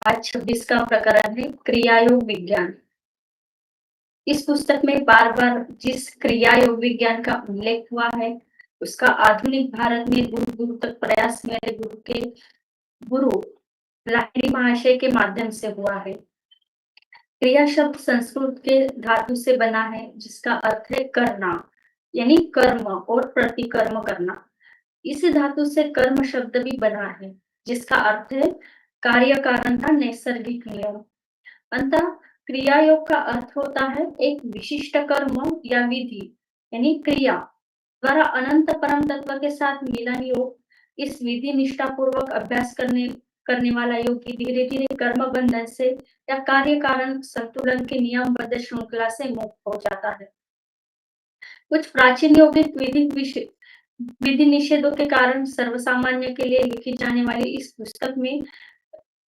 आज 26 का प्रकरण है क्रियायोग विज्ञान। इस पुस्तक में बार-बार जिस क्रियायोग विज्ञान का उल्लेख हुआ है, उसका आधुनिक भारत में दूर-दूर तक प्रयास मेरे गुरु लाहिड़ी महाशय के माध्यम से हुआ है। क्रिया शब्द संस्कृत के धातु से बना है, जिसका अर्थ है करना, यानी कर्म और प्रतिकर्म करना। इसी धातु से कर्म शब्द भी बना है, जिसका अर्थ है कार्य कारण का नैसर्गिक नियम। अतः क्रियायोग का अर्थ होता है एक विशिष्ट कर्म या विधि, यानी क्रिया द्वारा अनंत परम तत्व के साथ मिलन योग। इस विधि निष्ठा पूर्वक अभ्यास करने वाला योगी धीरे धीरे कर्म बंधन से या कार्य कारण संतुलन के नियमबद्ध श्रृंखला से मुक्त हो जाता है। कुछ प्राचीन यौगिक विधि निषेधों के कारण सर्वसामान्य के लिए लिखी जाने वाली इस पुस्तक में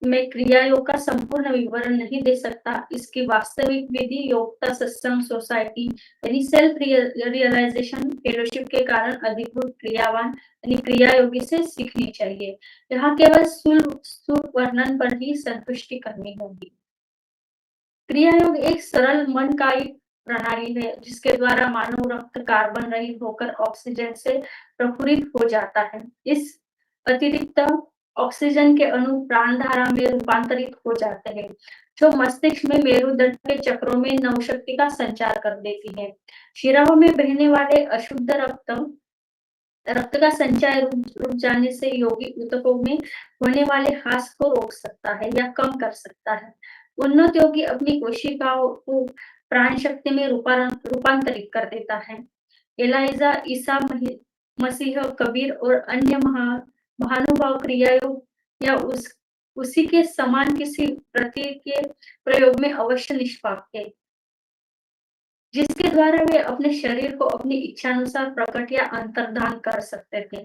मैं क्रिया योग का संपूर्ण विवरण नहीं दे सकता। इसकी वास्तविक विधि योगता सत्संग सोसाइटी यानी सेल्फ रियलाइजेशन फेलोशिप के कारण अधिकृत क्रियावान यानी क्रिया योगी से सीखनी चाहिए। यहाँ केवल स्थूल वर्णन पर ही संतुष्टि करनी होगी। क्रिया योग एक सरल मन का एक प्रणाली है, जिसके द्वारा मानव रक्त कार्बन रहित होकर ऑक्सीजन से प्रफुल्लित हो जाता है। इस अतिरिक्त ऑक्सीजन के अणु प्राण धारा में रूपांतरित हो जाते हैं, जो मस्तिष्क में मेरुदंड के चक्रों में नवशक्ति का संचार कर देती है। शिराओं में बहने वाले अशुद्ध रक्त का संचय रुक जाने से योगी ऊतकों में होने वाले ह्रास को रोक सकता है या कम कर सकता है। उन्नत योगी अपनी कोशिकाओं को प्राण शक्ति में रूपांतरित कर देता है। एलाइजा, ईसा मसीह, कबीर और अन्य महानुभाव क्रियायोग या उसी के समान किसी प्रतीक के प्रयोग में अवश्य निष्पाप थे, जिसके द्वारा वे अपने शरीर को अपनी इच्छानुसार प्रकट या अंतर्धान कर सकते थे।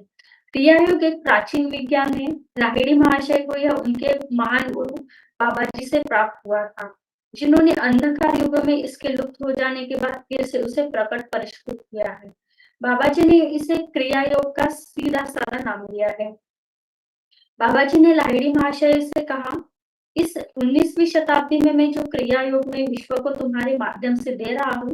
क्रियायोग एक प्राचीन विज्ञान है। लाहिड़ी महाशय को यह उनके महान गुरु बाबाजी से प्राप्त हुआ था, जिन्होंने अंधकार युग में इसके लुप्त हो जाने के बाद फिर से उसे प्रकट परिष्कृत किया है। बाबाजी ने इसे क्रियायोग का सीधा साधा नाम दिया है। बाबाजी ने लाहिड़ी महाशय से कहा, इस 19वीं शताब्दी में मैं जो क्रिया योग में विश्व को तुम्हारे माध्यम से दे रहा हूँ,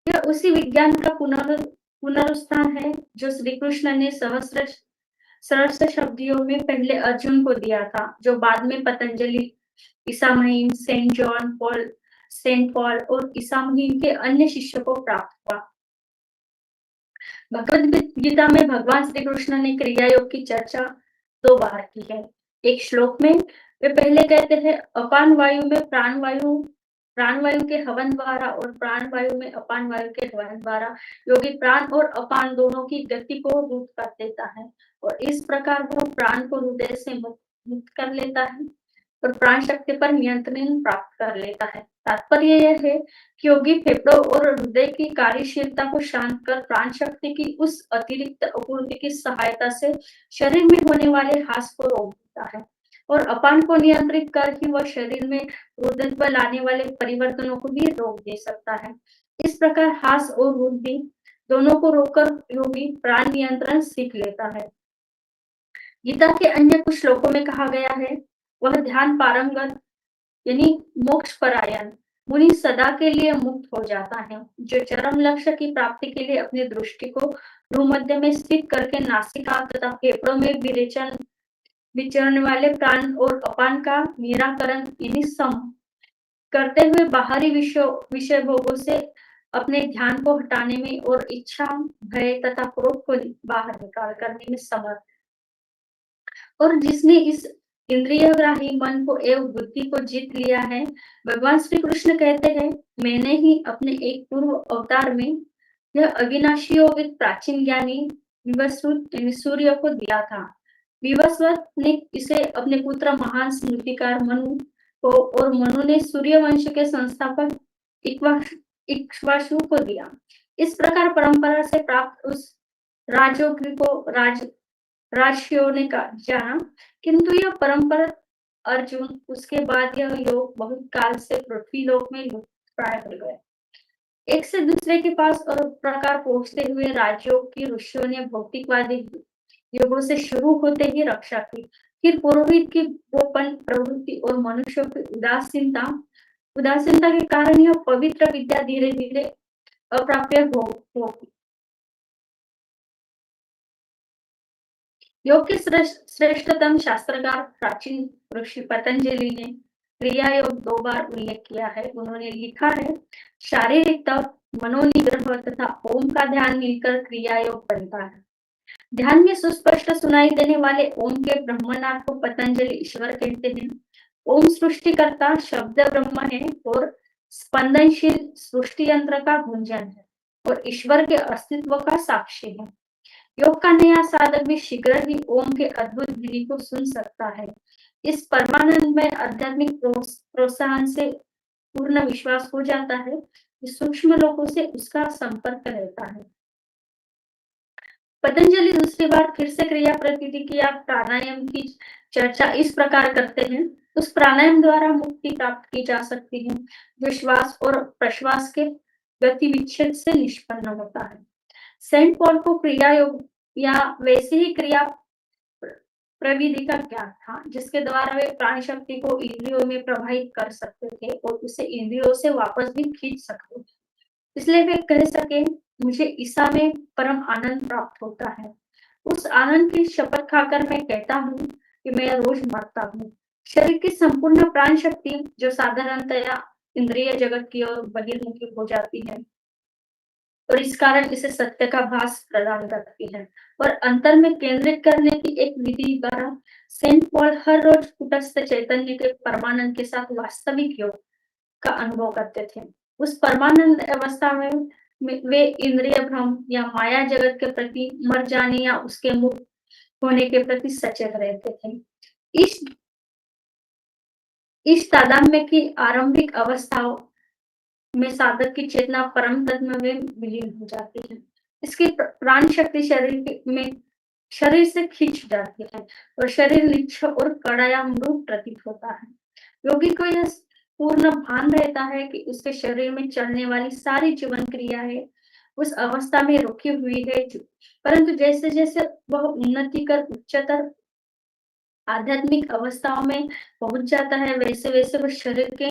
यह उसी विज्ञान का पुनरुत्थान है जो श्री कृष्ण ने सहस्र शब्दियों में पहले अर्जुन को दिया था, जो बाद में पतंजलि, ईसा महिम, सेंट पॉल और ईसा महिम के अन्य शिष्यों को प्राप्त हुआ। भगवद गीता में भगवान श्री कृष्ण ने क्रिया योग की चर्चा 2 बार की है। एक श्लोक में वे पहले कहते हैं, अपान वायु में प्राण वायु के हवन द्वारा और प्राण वायु में अपान वायु के हवन द्वारा योगी प्राण और अपान दोनों की गति को रूप कर देता है और इस प्रकार वह प्राण को हृदय से मुक्त कर लेता है और प्राण शक्ति पर नियंत्रण प्राप्त कर लेता है। तात्पर्य यह है कि योगी फेफड़ों और हृदय की कार्यशीलता को शांत कर प्राण शक्ति की उस अतिरिक्त आपूर्ति की सहायता से शरीर में होने वाले ह्रास को रोक देता है और अपान को नियंत्रित कर ही वह शरीर में वृद्धत्व लाने वाले परिवर्तनों को भी रोक दे सकता है। इस प्रकार ह्रास और वृद्धि दोनों को रोककर योगी प्राण नियंत्रण सीख लेता है। गीता के अन्य कुछ श्लोकों में कहा गया है, वह ध्यान पारंगत यानी मोक्ष परायण मुनि सदा के लिए मुक्त हो जाता है, जो चरम लक्ष्य की प्राप्ति के लिए अपनी दृष्टि को भ्रूमध्य में स्थित करके नासिका तथा फेफड़ों में विचरण वाले प्राण और अपान का निराकरण यानी सम करते हुए बाहरी विषय भोगों से अपने ध्यान को हटाने में और इच्छा, भय तथा क्रोध को बाहर निकाल करने में समर्थ। और जिसने इस इंद्रियग्राही मन को एवं बुद्धि को जीत लिया है, भगवान श्री कृष्ण कहते हैं, मैंने ही अपने एक पूर्व अवतार में यह अविनाशी योग एक प्राचीन ज्ञानी विवस्वत यानी सूर्य को दिया था। विवस्वत ने इसे अपने पुत्र महान स्मृतिकार मनु को और मनु ने सूर्य वंश के संस्थापक इक्ष्वाकु को दिया। इस प्रकार परंपरा से प्राप्त उस राजयोग को राजर्षियों ने जाना, किंतु यह परंपरा अर्जुन उसके बाद यह योग बहुत काल से पृथ्वी लोक में लुप्त प्राय हो गए। एक से दूसरे के पास और प्रकार पहुंचते हुए राजयोग की ऋषियों ने भौतिकवादी युगों से शुरू होते ही रक्षा की, फिर पुरोहित की गोपन प्रवृत्ति और मनुष्यों की उदासीनता उदासीनता के कारण यह पवित्र विद्या धीरे-धीरे अप्राप्य हो योग के श्रेष्ठतम शास्त्रकार प्राचीन ऋषि पतंजलि ने क्रिया योग 2 बार उल्लेख किया है। उन्होंने लिखा है, शारीरिक तप, मनोनिग्रह तथा ओम का ध्यान मिलकर क्रिया योग बनता है। ध्यान में सुस्पष्ट सुनाई देने वाले ओम के ब्रह्मनाद को पतंजलि ईश्वर कहते हैं। ओम सृष्टिकर्ता शब्द ब्रह्म है और स्पंदनशील सृष्टि यंत्र का गुंजन है और ईश्वर के अस्तित्व का साक्षी है। योग का नया साधक भी शीघ्र ही ओम के अद्भुत ध्वनि को सुन सकता है। इस परमानंद में आध्यात्मिक प्रोत्साहन से पूर्ण विश्वास हो जाता है कि सूक्ष्म लोगों से उसका संपर्क रहता है। पतंजलि दूसरी बार फिर से क्रिया प्रकृति या प्राणायाम की चर्चा इस प्रकार करते हैं। उस प्राणायाम द्वारा मुक्ति प्राप्त की जा सकती है, जो श्वास और प्रश्वास के गति विच्छेद से निष्पन्न होता है। सेंट पॉल को क्रिया योग या वैसे ही क्रिया प्रविधि का ज्ञान था, जिसके द्वारा वे प्राण शक्ति को इंद्रियों में प्रवाहित कर सकते थे और उसे इंद्रियों से वापस भी खींच सकते थे। इसलिए वे कह सके, मुझे ईसा में परम आनंद प्राप्त होता है। उस आनंद की शपथ खाकर मैं कहता हूँ कि मैं रोज मरता हूँ। शरीर की संपूर्ण प्राण शक्ति जो साधारणतया इंद्रिय जगत की ओर बहिर्मुखी हो जाती है और इस कारण इसे सत्य का भास प्रदान करती है और अंतर में केंद्रित करने की एक विधि द्वारा सेंट पॉल हर रोज कुटस्थ चैतन्य के परमानंद के साथ वास्तविक योग का अनुभव करते थे। उस परमानंद अवस्था में वे इंद्रिय भ्रम या माया जगत के प्रति मर जाने या उसके मुक्त होने के प्रति सचेत रहते थे। इस इस तादात्म्य की आरंभिक अवस्थाओं में साधक की चेतना परम तत्व में विलीन हो जाती है। इसकी प्राण शक्ति में शरीर से खींच जाती है और शरीर निश्चल और कड़ायामरूप प्रतीत होता है। योगी को यह पूर्ण भान रहता है कि उसके शरीर में चलने वाली सारी जीवन क्रियाएं उस अवस्था में रुकी हुई है, परंतु जैसे जैसे वह उन्नति कर उच्चतर आध्यात्मिक अवस्थाओं में पहुंच जाता है, वैसे वैसे वह शरीर के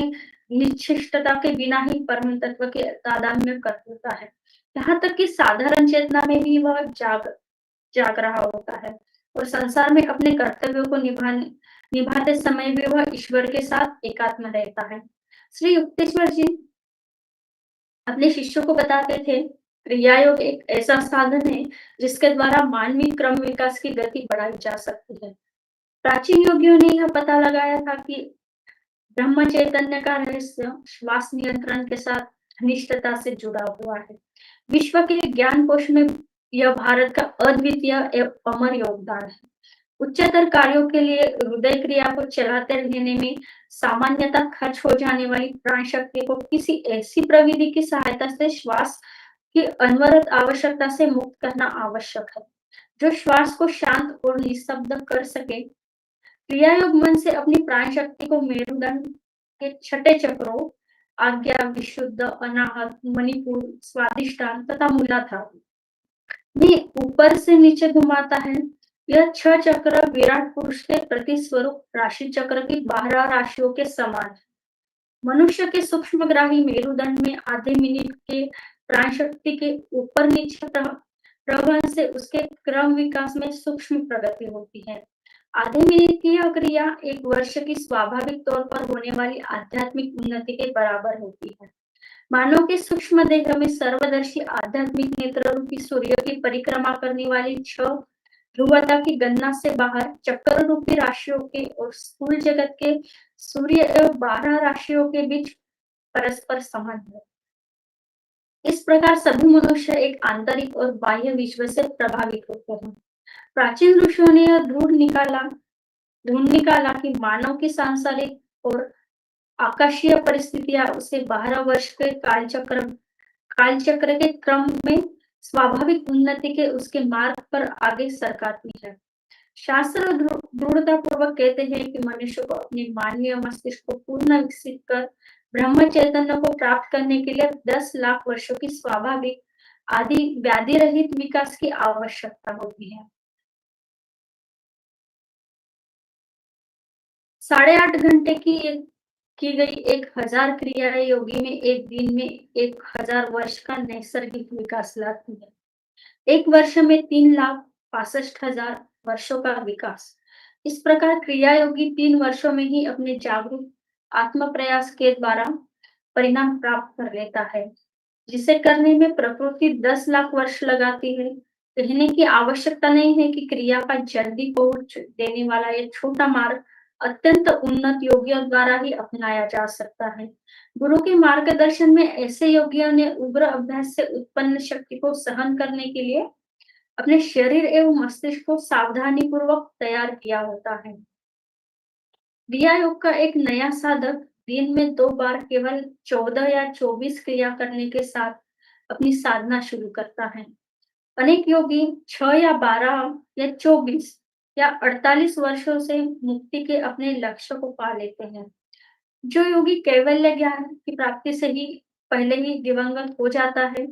निश्चिष्टता के बिना ही परम तत्व के तादात्म्य कर देता है। यहाँ तक कि साधारण चेतना में भी वह जाग रहा होता है और संसार में अपने कर्तव्यों को निभाते समय भी वह ईश्वर के साथ एकात्म रहता है। श्री युक्तेश्वर जी अपने शिष्यों को बताते थे, क्रिया योग एक ऐसा साधन है जिसके द्वारा मानवीय क्रम विकास की गति बढ़ाई जा सकती है। प्राचीन योगियों ने यह पता लगाया था कि ब्रह्म चैतन्य का रहस्य श्वास नियंत्रण के साथ घनिष्ठता से जुड़ा हुआ है। विश्व के ज्ञान कोश में यह भारत का अद्वितीय एवं अमर योगदान है। उच्चतर कार्यों के लिए हृदय क्रिया को चलाते रहने में सामान्यतः खर्च हो जाने वाली प्राण शक्ति को किसी ऐसी प्रविधि की सहायता से श्वास की अनवरत आवश्यकता से मुक्त करना आवश्यक है, जो श्वास को शांत और निस्तब्ध कर सके। क्रिया योग मन से अपनी प्राण शक्ति को मेरुदंड के छठे चक्रों आज्ञा, विशुद्ध, अनाहत, मणिपुर, स्वादिष्टान तथा मूलाधार में ऊपर से नीचे घुमाता है। यह 6 चक्र विराट पुरुष के प्रति स्वरूप राशि चक्र की 12 राशियों के समान है। मनुष्य के सूक्ष्मग्राही मेरुदंड में आधे मिनट के प्राण शक्ति के ऊपर नीचे प्रवहन से उसके क्रम विकास में सूक्ष्म प्रगति होती है। आधे मिनट की यह क्रिया 1 वर्ष की स्वाभाविक तौर पर होने वाली आध्यात्मिक उन्नति के बराबर होती है। मानव के सूक्ष्म देह में सर्वदर्शी आध्यात्मिक नेत्र रूपी सूर्य की परिक्रमा करने वाली 6 ध्रुवता की गणना से बाहर चक्र रूपी राशियों के और स्थूल जगत के सूर्य एवं 12 राशियों के बीच परस्पर संबंध है। इस प्रकार सभी मनुष्य एक आंतरिक और बाह्य विश्व से प्रभावित होते हैं। प्राचीन ऋषियों ने यह ढूंढ निकाला कि मानव की सांसारिक और आकाशीय परिस्थितियां उसे 12 वर्ष के कालचक्र के क्रम में स्वाभाविक उन्नति के उसके मार्ग पर आगे सरकाती है। शास्त्र दृढ़ता पूर्वक कहते हैं कि मनुष्य को अपने मानवीय मस्तिष्क को पूर्ण विकसित कर ब्रह्म चैतन्य को प्राप्त करने के लिए 10 लाख वर्षों की स्वाभाविक आदि व्याधि रहित विकास की आवश्यकता होती है। 8.5 घंटे की गई 1000 क्रियाएं योगी में एक दिन में 1000 वर्ष का नैसर्गिक विकास लाती है। एक वर्ष में 3,65,000 वर्षों का विकास। इस प्रकार क्रिया योगी 3 वर्षों में ही अपने जागरूक आत्म प्रयास के द्वारा परिणाम प्राप्त कर लेता है, जिसे करने में प्रकृति 10 लाख वर्ष लगाती है। कहने की आवश्यकता नहीं है कि क्रिया का जल्दी पहुंच देने वाला यह छोटा मार्ग अत्यंत उन्नत योगियों द्वारा ही अपनाया जा सकता है। गुरु के मार्गदर्शन में ऐसे योगियों ने उग्र अभ्यास से उत्पन्न शक्ति को सहन करने के लिए अपने शरीर एवं मस्तिष्क को सावधानी पूर्वक तैयार किया होता है। क्रिया योग का एक नया साधक दिन में 2 बार केवल 14 या 24 क्रिया करने के साथ अपनी साधना शुरू करता है। अनेक योगी 6 या 12 या 24 या 48 वर्षों से मुक्ति के अपने लक्ष्य को पा लेते हैं। जो योगी कैवल्य ज्ञान की प्राप्ति से ही पहले ही दिवंगत हो जाता है,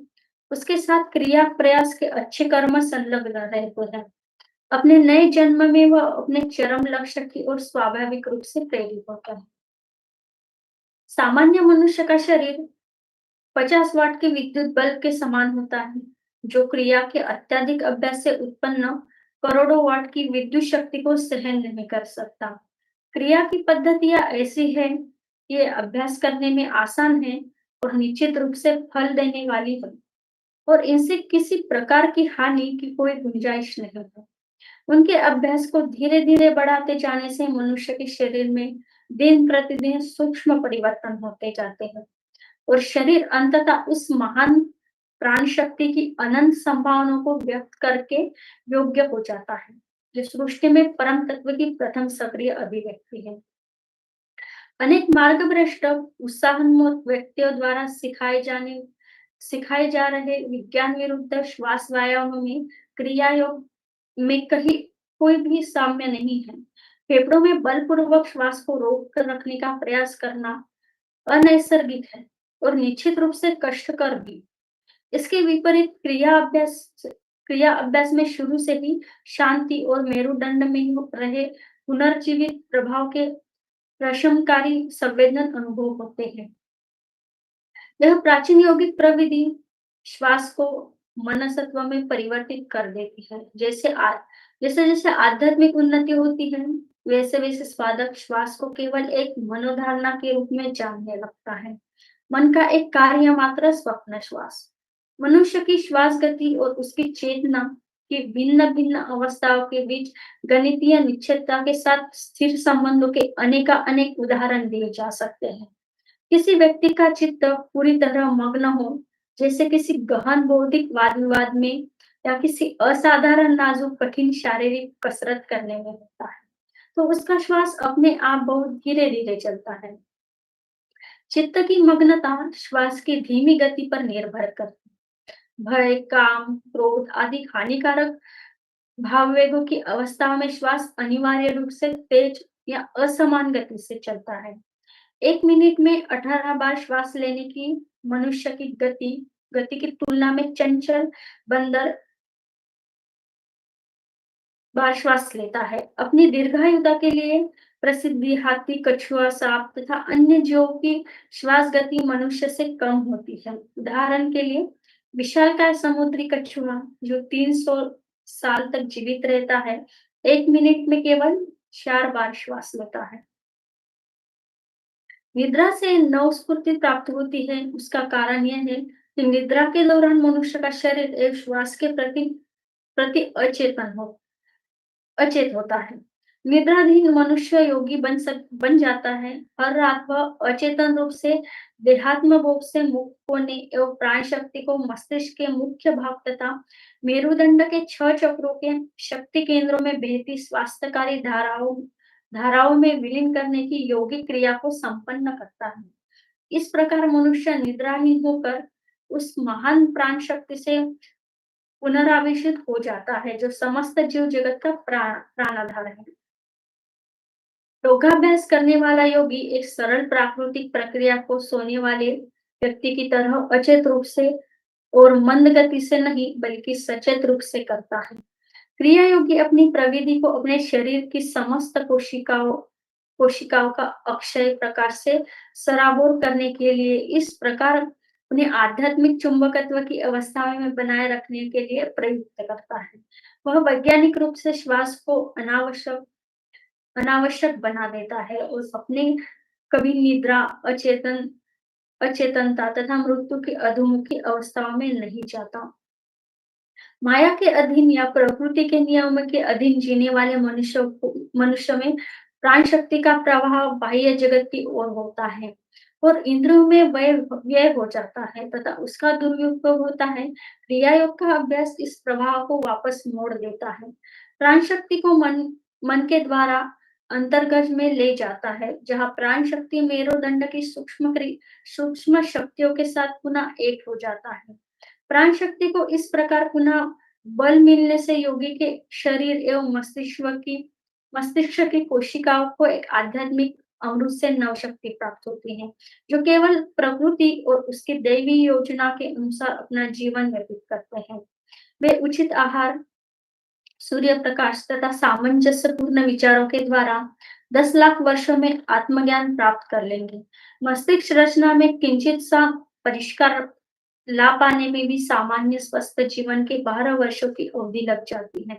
उसके साथ क्रिया प्रयास के अच्छे कर्म संलग्न रहते हैं। अपने नए जन्म में वह अपने चरम लक्ष्य की ओर स्वाभाविक रूप से प्रेरित होता है। सामान्य मनुष्य का शरीर 50 वाट के विद्युत बल्ब के समान होता है, जो क्रिया के अत्यधिक अभ्यास से उत्पन्न करोड़ों वाट की विद्युत शक्ति को सहन नहीं कर सकता। क्रिया की पद्धतियां ऐसी है, ये अभ्यास करने में आसान है और निश्चित रूप से फल देने वाली है, और इनसे किसी प्रकार की हानि की कोई गुंजाइश नहीं है। उनके अभ्यास को धीरे धीरे बढ़ाते जाने से मनुष्य के शरीर में दिन प्रतिदिन सूक्ष्म परिवर्तन होते जाते हैं और शरीर अंततः उस महान प्राण शक्ति की अनंत संभावनाओं को व्यक्त करके योग्य हो जाता है, जो सृष्टि में परम तत्व की प्रथम सक्रिय अभिव्यक्ति है। अनेक मार्गभ्रष्ट उत्साहोन्मुख व्यक्तियों द्वारा सिखाए जा रहे विज्ञान विरुद्ध श्वास व्यायामों में क्रिया योग में कहीं कोई भी साम्य नहीं है। फेफड़ों में बलपूर्वक श्वास को रोक कर रखने का प्रयास करना अनैसर्गिक है और निश्चित रूप से कष्टकर भी। इसके विपरीत क्रिया अभ्यास में शुरू से ही शांति और मेरुदंड में रहे पुनर्जीवित प्रभाव के प्रशमकारी संवेदन अनुभव होते हैं। यह प्राचीन यौगिक प्रविधि श्वास को मनसत्व में परिवर्तित कर देती है। जैसे जैसे आध्यात्मिक उन्नति होती है, वैसे वैसे साधक श्वास को केवल एक मनोधारणा के रूप में जानने लगता है। मन का एक कार्य मात्र स्वप्न श्वास। मनुष्य की श्वास गति और उसकी चेतना की भिन्न भिन्न अवस्थाओं के बीच गणितीय निश्चितता के साथ स्थिर संबंधों के अनेक उदाहरण दिए जा सकते हैं। किसी व्यक्ति का चित्त पूरी तरह मग्न हो, जैसे किसी गहन बौद्धिक वाद विवाद में या किसी असाधारण नाजुक कठिन शारीरिक कसरत करने में होता है, तो उसका श्वास अपने आप बहुत धीरे धीरे चलता है। चित्त की मग्नता श्वास की धीमी गति पर निर्भर करती है। भय, काम, क्रोध आदि हानिकारक भाववेगों की अवस्थाओं में श्वास अनिवार्य रूप से तेज या असमान गति से चलता है। 1 मिनट में 18 बार श्वास लेने की मनुष्य की गति की तुलना में चंचल बंदर बार श्वास लेता है। अपनी दीर्घायुता के लिए प्रसिद्ध हाथी, कछुआ, सांप तथा अन्य जीवों की श्वास गति मनुष्य से कम होती है। उदाहरण के लिए विशालकाय समुद्री कछुआ, जो 300 साल तक जीवित रहता है, 1 मिनट में केवल 4 बार श्वास लेता है। निद्रा से नवस्फूर्ति प्राप्त होती है। उसका कारण यह है कि निद्रा के दौरान मनुष्य का शरीर एक श्वास के प्रति प्रति अचेत होता है। निद्राधीन मनुष्य योगी बन जाता है। हर रात वह अचेतन रूप से देहात्म भोग से मुक्त होने एवं प्राण शक्ति को मस्तिष्क के मुख्य भाग तथा मेरुदंड के 6 चक्रों के शक्ति केंद्रों में बहती स्वास्थ्यकारी धाराओं में विलीन करने की योगिक क्रिया को संपन्न करता है। इस प्रकार मनुष्य निद्राहीन होकर उस महान प्राण शक्ति से पुनरावेशित हो जाता है, जो समस्त जीव जगत का प्राणाधार है। योगाभ्यास करने वाला योगी एक सरल प्राकृतिक प्रक्रिया को सोने वाले व्यक्ति की तरह अचेत रूप से और मंद गति से नहीं, बल्कि सचेत रूप से करता है। क्रिया योगी अपनी प्रविधि को अपने शरीर की समस्त कोशिकाओं कोशिकाओं का अक्षय प्रकाश से सराबोर करने के लिए इस प्रकार उन्हें आध्यात्मिक चुंबकत्व की अवस्था में बनाए रखने के लिए प्रयुक्त करता है। वह वैज्ञानिक रूप से श्वास को अनावश्यक बना देता है और अपने कभी निद्रा, अचेतनता तथा मृत्यु की अधोमुखी अवस्थाओं में नहीं जाता। माया के अधीन या प्रकृति के नियमों के अधीन जीने वाले मनुष्य में प्राण शक्ति का प्रवाह बाह्य जगत की ओर होता है और इंद्रियों में व्यय हो जाता है तथा उसका दुरुपयोग होता है। क्रिया योग का अभ्यास इस प्रवाह को वापस मोड़ देता है। प्राण शक्ति को मन के द्वारा अंतर्गत में ले जाता है, जहाँ प्राण शक्ति मेरुदंड की सूक्ष्म शक्तियों के साथ पुनः एक हो जाता है। प्राण शक्ति को इस प्रकार पुनः बल मिलने से योगी के शरीर एवं मस्तिष्क की कोशिकाओं को एक आध्यात्मिक अमृत से नव शक्ति प्राप्त होती है, जो केवल प्रकृति और उसकी दैवी योजना के अनुसार अपना जीवन व्यतीत करते हैं। वे उचित आहार, सूर्य प्रकाश तथा सामंजस्यपूर्ण विचारों के द्वारा 10 लाख वर्षों में आत्मज्ञान प्राप्त कर लेंगे। मस्तिष्क रचना में किंचित सा परिष्कार ला पाने में भी सामान्य स्वस्थ जीवन के 12 वर्षों की अवधि लग जाती है।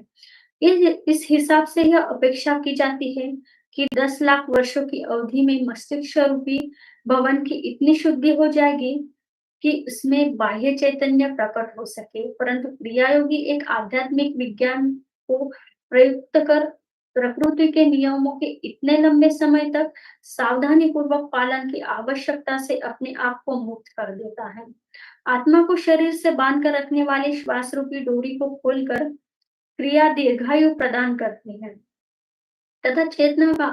इस हिसाब से यह अपेक्षा की जाती है कि 10 लाख वर्षों की अवधि में मस्तिष्क रूपी भवन की इतनी शुद्धि हो जाएगी कि उसमें बाह्य चैतन्य प्रकट हो सके। परंतु क्रिया योगी एक आध्यात्मिक विज्ञान को प्रयुक्त कर प्रकृति के नियमों के इतने लंबे समय तक सावधानी पूर्वक पालन की आवश्यकता से अपने आप को मुक्त कर देता है। आत्मा को शरीर से बांध कर रखने वाली श्वास रूपी डोरी को खोलकर क्रिया दीर्घायु प्रदान करती है तथा चेतना का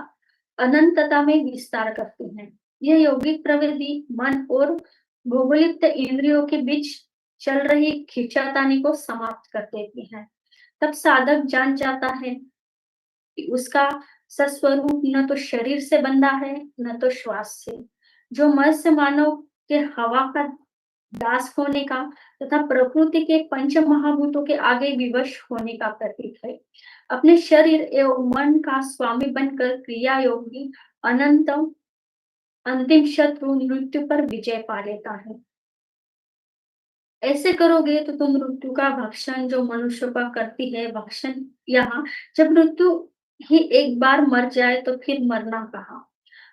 अनंतता में विस्तार करती है। यह यौगिक प्रवृत्ति मन और भौगोलिक इंद्रियों के बीच चल रही खींचातानी को समाप्त कर देती है। तब साधक जान जाता है कि उसका सस्वरूप न तो शरीर से बंधा है न तो श्वास से, जो मत्स्य मानव के हवा का दास होने का तथा प्रकृति के पंच महाभूतों के आगे विवश होने का प्रतीक है। अपने शरीर एवं मन का स्वामी बनकर क्रिया योगी अनंत अंतिम शत्रु मृत्यु पर विजय पा लेता है। ऐसे करोगे तो तुम मृत्यु का भक्षण जो मनुष्य का करती है भक्षण, यहाँ जब मृत्यु ही एक बार मर जाए तो फिर मरना कहाँ।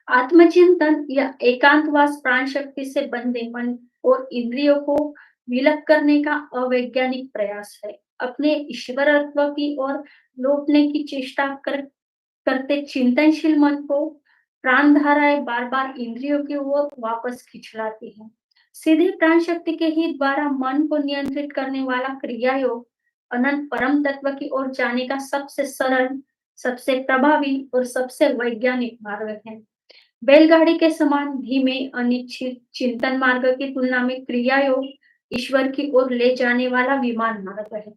आत्मचिंतन या एकांतवास प्राण शक्ति से बंधे मन और इंद्रियों को विलग करने का अवैज्ञानिक प्रयास है। अपने ईश्वरत्व की ओर लौटने की चेष्टा करते चिंतनशील मन को प्राण धाराएं बार बार इंद्रियों की ओर वापस खींच लाती है। सीधे प्राण शक्ति के ही द्वारा मन को नियंत्रित करने वाला क्रिया योग अनंत परम तत्व की ओर जाने का सबसे सरल, सबसे प्रभावी और सबसे वैज्ञानिक मार्ग है। बैलगाड़ी के समान धीमे अनिश्चित चिंतन मार्ग की तुलना में क्रिया योग ईश्वर की ओर ले जाने वाला विमान मार्ग है।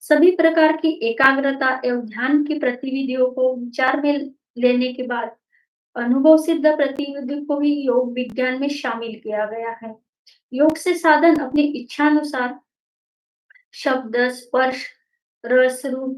सभी प्रकार की एकाग्रता एवं ध्यान की गतिविधियों को विचार में लेने के बाद अनुभव सिद्ध गतिविधि को ही योग विज्ञान में शामिल किया गया है। योग से साधन अपनी इच्छानुसार शब्द, स्पर्श, रस, रूप,